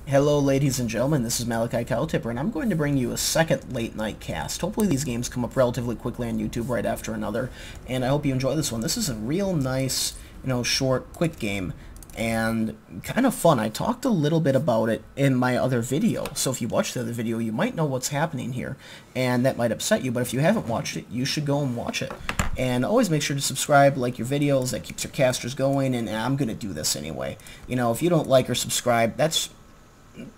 Hello ladies and gentlemen, this is Malikicowtipper, and I'm going to bring you a second late night cast. Hopefully these games come up relatively quickly on YouTube right after another, and I hope you enjoy this one. This is a real nice, short, quick game, and kind of fun. I talked a little bit about it in my other video, so if you watch the other video, you might know what's happening here, and that might upset you, but if you haven't watched it, you should go and watch it. And always make sure to subscribe, like your videos, that keeps your casters going, and I'm going to do this anyway. If you don't like or subscribe,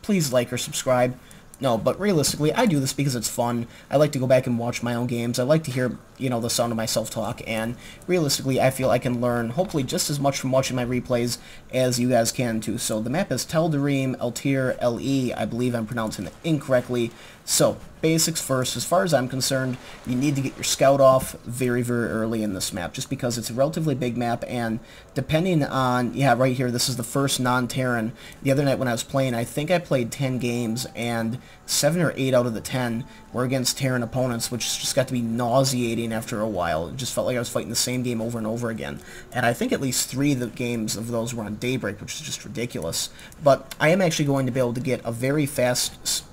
please like or subscribe. No, but realistically, I do this because it's fun. I like to go back and watch my own games. I like to hear, the sound of myself talk, and realistically, I feel I can learn, hopefully, just as much from watching my replays as you guys can, too. So, the map is Teldarim, Eltir, LE. I believe I'm pronouncing it incorrectly. So, basics first. As far as I'm concerned, you need to get your scout off very, very early in this map, just because it's a relatively big map, and depending on, right here, this is the first non-Terran. The other night when I was playing, I think I played 10 games, and 7 or 8 out of the 10 were against Terran opponents, which just got to be nauseating after a while. It just felt like I was fighting the same game over and over again. And I think at least 3 of the games of those were on Daybreak, which is just ridiculous. But I am actually going to be able to get a very fast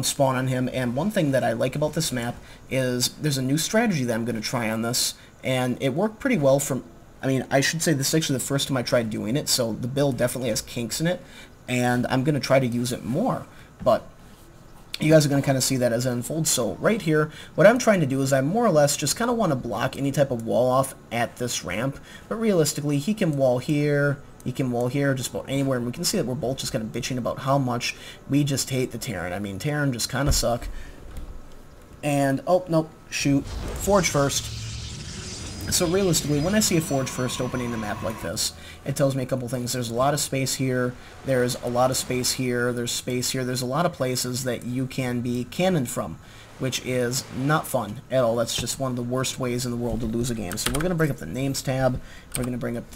spawn on him, and one thing that I like about this map is there's a new strategy that I'm going to try on this, and it worked pretty well I should say this is actually the first time I tried doing it, so the build definitely has kinks in it, and I'm going to try to use it more, but you guys are going to kind of see that as it unfolds. So right here, what I'm trying to do is I more or less just kind of want to block any type of wall off at this ramp, but realistically, he can wall here, he can wall here, just about anywhere, and we can see that we're both just kind of bitching about how much we just hate the Terran. I mean, Terran just kind of suck. And, oh, nope, shoot. Forge first. So realistically, when I see a Forge first opening the map like this, it tells me a couple things. There's a lot of space here, there's a lot of space here, there's space here, there's a lot of places that you can be cannoned from, which is not fun at all. That's just one of the worst ways in the world to lose a game. So we're going to bring up the names tab, we're going to bring up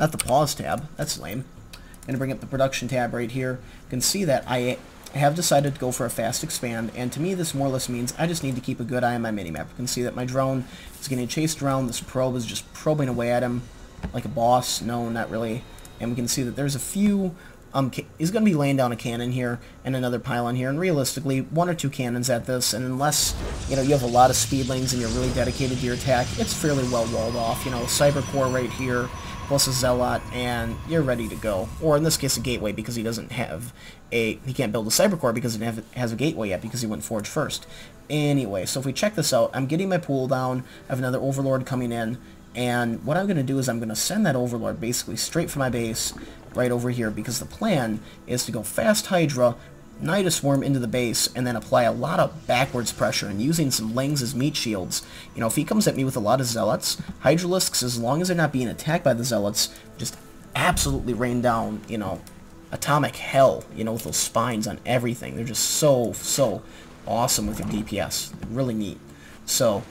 not the pause tab, that's lame. I'm going to bring up the production tab right here. You can see that I have decided to go for a fast expand, and to me this more or less means I just need to keep a good eye on my minimap. You can see that my drone is getting chased around, this probe is just probing away at him like a boss. No, not really. And we can see that there's a few, he's going to be laying down a cannon here and another pylon here, and realistically 1 or 2 cannons at this, and unless, you have a lot of speedlings and you're really dedicated to your attack, it's fairly well walled off. Cyber core right here, plus a zealot, and you're ready to go. Or in this case, a gateway, because he doesn't have he can't build a cyber core because he has a gateway yet, because he went forge first. Anyway, so if we check this out, I'm getting my pool down, I have another overlord coming in, and what I'm going to do is I'm going to send that overlord basically straight from my base right over here, because the plan is to go fast Hydra, Knight a Swarm into the base, and then apply a lot of backwards pressure, and using some Lings as meat shields. If he comes at me with a lot of Zealots, Hydralisks, as long as they're not being attacked by the Zealots, just absolutely rain down, atomic hell, with those spines on everything. They're just so awesome with your DPS. Really neat. So,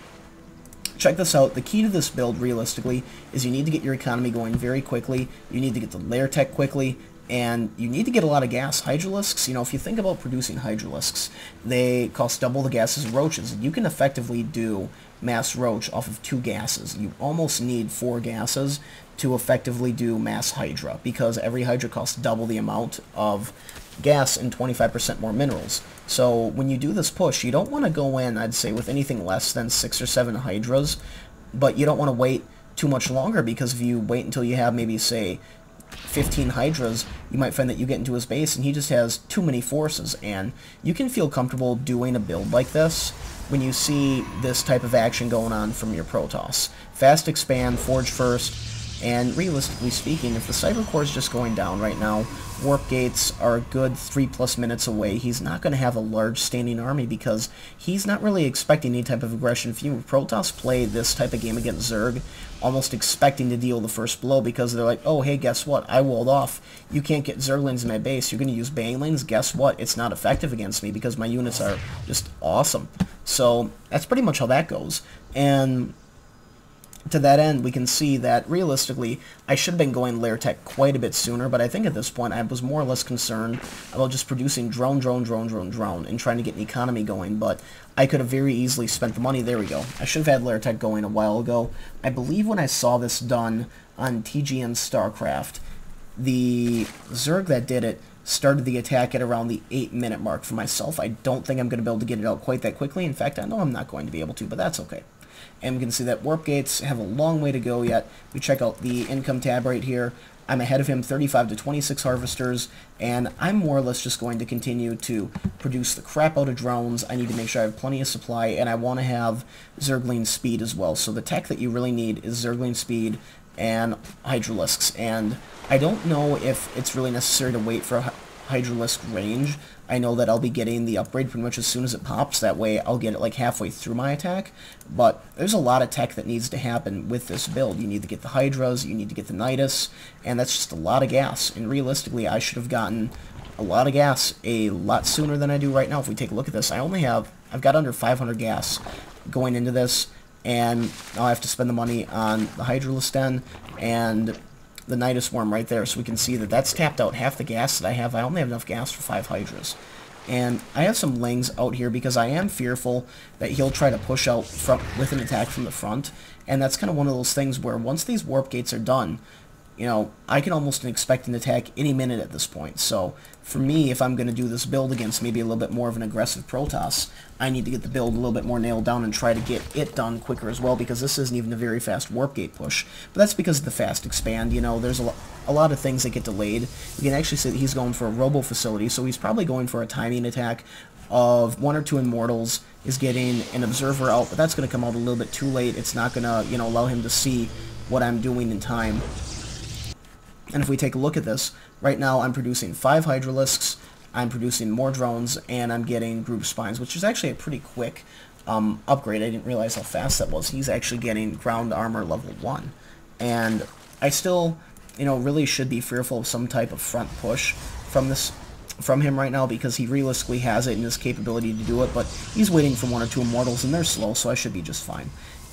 check this out. The key to this build, realistically, is you need to get your economy going very quickly, you need to get the lair tech quickly, and you need to get a lot of gas. Hydralisks, if you think about producing Hydralisks, they cost double the gas as roaches. You can effectively do mass roach off of 2 gases. You almost need 4 gases to effectively do mass Hydra, because every Hydra costs double the amount of gas and 25% more minerals. So when you do this push, you don't want to go in, I'd say, with anything less than 6 or 7 Hydras, but you don't want to wait too much longer, because if you wait until you have maybe, say, 15 Hydras, you might find that you get into his base and he just has too many forces, and you can feel comfortable doing a build like this when you see this type of action going on from your Protoss. Fast expand, forge first, and realistically speaking, if the Cyber Core is just going down right now, Warp Gates are a good 3+ minutes away. He's not going to have a large standing army, because he's not really expecting any type of aggression. If you Protoss play this type of game against Zerg, almost expecting to deal the first blow, because they're like, oh, hey, guess what? I walled off. You can't get Zerglings in my base. You're going to use Banelings. Guess what? It's not effective against me, because my units are just awesome. So that's pretty much how that goes. And to that end, we can see that realistically, I should have been going lair tech quite a bit sooner, but I think at this point I was more or less concerned about just producing drone, and trying to get an economy going, but I could have very easily spent the money. There we go. I should have had lair tech going a while ago. I believe when I saw this done on TGN StarCraft, the Zerg that did it started the attack at around the 8-minute mark for myself. I don't think I'm going to be able to get it out quite that quickly. In fact, I know I'm not going to be able to, but that's okay. And we can see that warp gates have a long way to go yet. We check out the income tab right here. I'm ahead of him 35 to 26 harvesters, and I'm more or less just going to continue to produce the crap out of drones. I need to make sure I have plenty of supply, and I want to have Zergling speed as well. So the tech that you really need is Zergling speed and Hydralisks, and I don't know if it's really necessary to wait for Hydralisk range. I know that I'll be getting the upgrade pretty much as soon as it pops. That way I'll get it like halfway through my attack. But there's a lot of tech that needs to happen with this build. You need to get the Hydras, you need to get the Nidus, and that's just a lot of gas. And realistically, I should have gotten a lot of gas a lot sooner than I do right now. If we take a look at this, I've got under 500 gas going into this, and now I have to spend the money on the Hydralisk Den and the Nidus Worm right there, so we can see that that's tapped out half the gas that I have. I only have enough gas for 5 Hydras. And I have some Lings out here because I am fearful that he'll try to push out with an attack from the front, and that's kind of one of those things where once these warp gates are done, you know, I can almost expect an attack any minute at this point. So for me, if I'm going to do this build against maybe a little bit more of an aggressive Protoss, I need to get the build a little bit more nailed down and try to get it done quicker as well, because this isn't even a very fast warp gate push. But that's because of the fast expand. You know, there's a lot of things that get delayed. You can actually see that he's going for a robo facility, so he's probably going for a timing attack of 1 or 2 Immortals, is getting an Observer out, but that's going to come out a little bit too late. It's not going to, you know, allow him to see what I'm doing in time. And if we take a look at this, right now I'm producing 5 Hydralisks, I'm producing more drones, and I'm getting group spines, which is actually a pretty quick upgrade. I didn't realize how fast that was. He's actually getting ground armor level 1. And I still, you know, really should be fearful of some type of front push from him right now, because he realistically has it in his capability to do it, but he's waiting for 1 or 2 Immortals, and they're slow, so I should be just fine.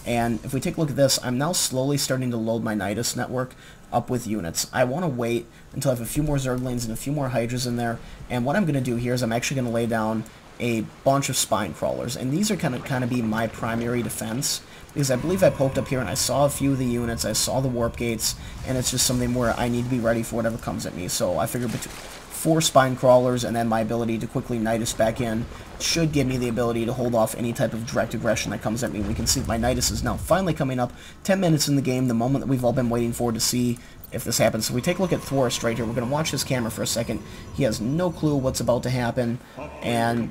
And if we take a look at this, I'm now slowly starting to load my Nidus network up with units. I want to wait until I have a few more Zerglings and a few more Hydras in there, and what I'm going to do here is I'm actually going to lay down a bunch of Spine Crawlers, and these are kind of be my primary defense, because I believe I poked up here and I saw a few of the units, I saw the warp gates, and it's just something where I need to be ready for whatever comes at me. So I figured 4 Spine Crawlers and then my ability to quickly Nidus back in should give me the ability to hold off any type of direct aggression that comes at me. We can see my Nidus is now finally coming up. 10 minutes in the game, the moment that we've all been waiting for to see if this happens. So we take a look at Thrawst right here. We're going to watch his camera for a second. He has no clue what's about to happen, and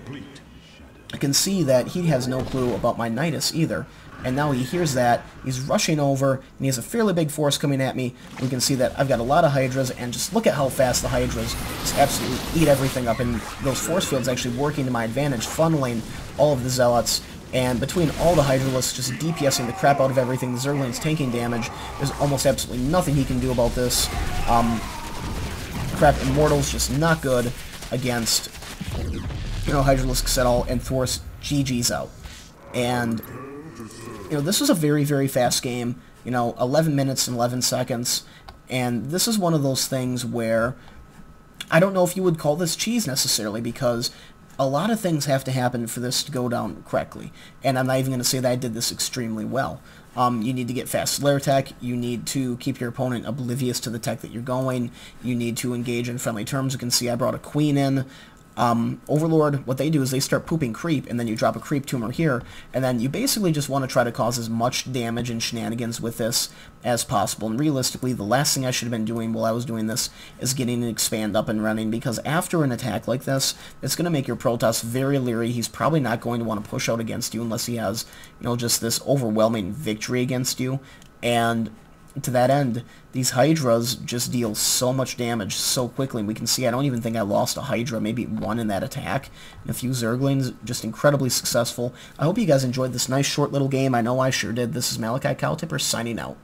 I can see that he has no clue about my Nidus either. And now he hears that, he's rushing over, and he has a fairly big force coming at me. We can see that I've got a lot of Hydras, and just look at how fast the Hydras just absolutely eat everything up, and those force fields actually working to my advantage, funneling all of the Zealots, and between all the Hydralisks just DPSing the crap out of everything, the Zergling's taking damage, there's almost absolutely nothing he can do about this. Crap, Immortals just not good against, you know, Hydralisks at all, and Thrawst GG's out. And you know, this was a very, very fast game, you know, 11 minutes and 11 seconds, and this is one of those things where I don't know if you would call this cheese necessarily, because a lot of things have to happen for this to go down correctly, and I'm not even going to say that I did this extremely well. You need to get fast Slayer tech, you need to keep your opponent oblivious to the tech that you're going, you need to engage in friendly terms. You can see I brought a Queen in. Overlord, what they do is they start pooping creep, and then you drop a creep tumor here, and then you basically just want to try to cause as much damage and shenanigans with this as possible. And realistically, the last thing I should have been doing while I was doing this is getting an expand up and running, because after an attack like this, it's going to make your Protoss very leery. He's probably not going to want to push out against you unless he has, you know, just this overwhelming victory against you. And to that end, these Hydras just deal so much damage so quickly. We can see I don't even think I lost a Hydra, maybe 1 in that attack. And a few Zerglings, just incredibly successful. I hope you guys enjoyed this nice short little game. I know I sure did. This is Malikicowtipper signing out.